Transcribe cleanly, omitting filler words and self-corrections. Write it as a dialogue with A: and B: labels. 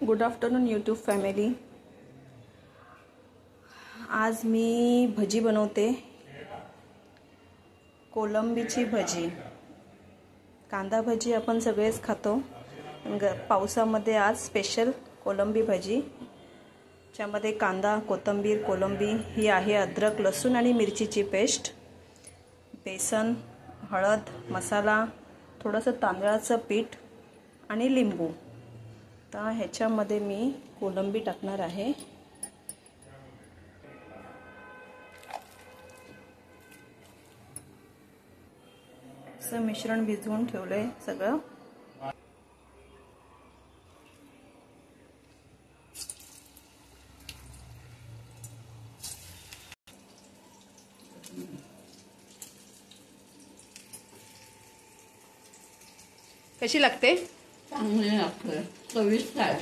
A: Good afternoon YouTube family. आज मी भजी बनवते, कोलंबीची भजी। कांदा भजी आपण सगळेच खातो, पावसामध्ये आज स्पेशल कोलंबी भजी। त्यामध्ये कांदा, कोथिंबीर, कोलंबी ही आहे, अद्रक, लसूण आणि मिरचीची पेस्ट, बेसन, हळद, मसाला, थोडंसं तांदळाचं पीठ आणि लिंबू। तर ह्याच्यामध्ये मी कोलंबी टाकणार आहे। असं मिश्रण भिजवून ठेवलंय सगळं। कशी लागते?
B: चांगली लागते, चविष्ट आहे।